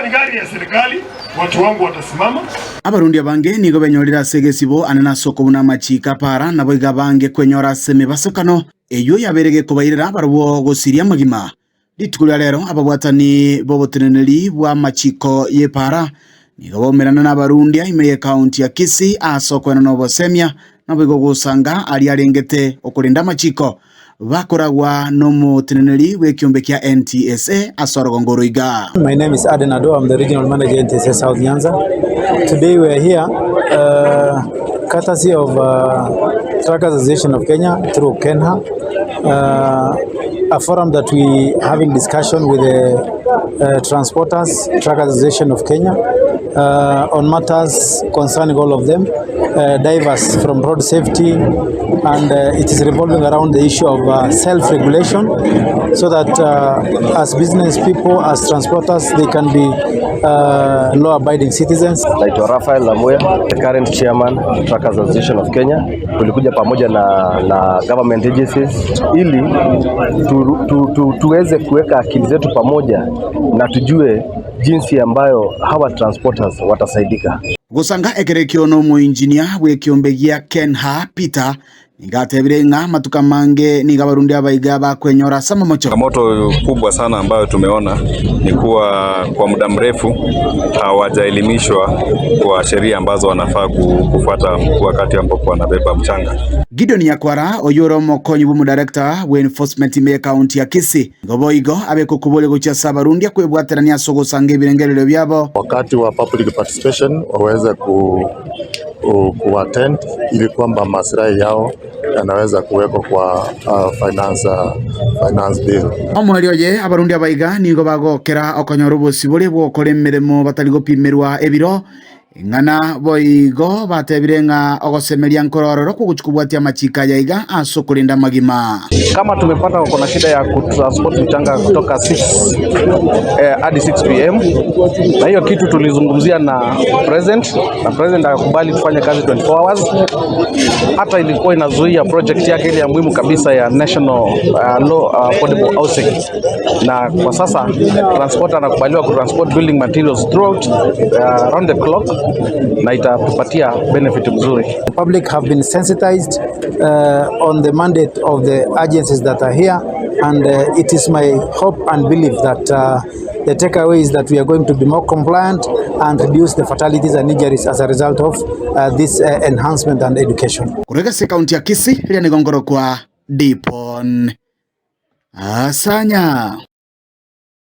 ni gari ya serikali, watu wangu watasimama. Abarundi abange nigo benyorira segesibo anana soko buna machika para nabo igabange kwenyora seme basokano eyo yaberege kubayirira barwo gosiria magima. Litukula rero ababwatani boboteneneri bwa machiko ye para nigo bomerana n'abarundi imeye county ya Kisii asoko no bosemia nabo igogusanga ali arengete okulinda machiko bakoragwa no muteneneri w'ekiombe kya NTSA asorogo ngoroiga. My name is Aden Ado. I'm the regional manager at NTSA South Nyanza. Today we are here courtesy of Truckers Association of Kenya through KENHA, a forum that we having discussion with the Transporters Truckers Association of Kenya on matters concerning all of them, diverse from road safety, and it is revolving around the issue of self-regulation, so that as business people, as transporters, they can be law-abiding citizens. Naitwa Rafael Lamuya, the current chairman of Truckers Association of Kenya. Tulikuja pamoja na government agencies ili tuweze kuweka akili zetu pamoja na tujue jinsi ambayo hawa transporters watasaidika. Gusanga ekerekio no mu engineer w'ekiombe gya KENHA Peter Ngatebirenga matuka mange ni gabarundi abaiga bakwenyora sama mocho. Changamoto kubwa sana ambayo tumeona ni kuwa kwa muda mrefu hawajaelimishwa kwa sheria ambazo wanafaa kufuata wakati ambapo wanabeba mchanga. Gideon Yakwara oyoro mokonyi bu director we enforcement me county ya Kisii ngoboigo abekukubole gucha sabarundi kwebwaterania sogosanga ibirengerero byabo wakati wa public participation waweze kuattend ili kwamba maslahi yao yanaweza kuwekwa kwa finance bill. Omwelioje abarundi abaiga nigo bagokera okonyoro bosibole bwokore emirimo batari gopimerwa ebiro ngana boigo batebirenga ogosemeria nkorororo kuguchukubwatia machika yaiga asokulinda magima. Kama tumepata kuna shida ya kutransport mchanga kutoka 6 hadi 6 PM, na hiyo kitu tulizungumzia na president akakubali tufanye kazi 24 hours. Hata ilikuwa inazuia project yake ile ya muhimu kabisa ya national low affordable housing, na kwa sasa transporter anakubaliwa kutransport building materials throughout around the clock na itatupatia benefit mzuri. The public have been sensitized on the mandate of the agencies that are here, and it is my hope and belief that the takeaway is that we are going to be more compliant and reduce the fatalities and injuries as a result of this enhancement and education. Kurega se county ya Kisii ile ni gongoro kwa Dipon Asanya.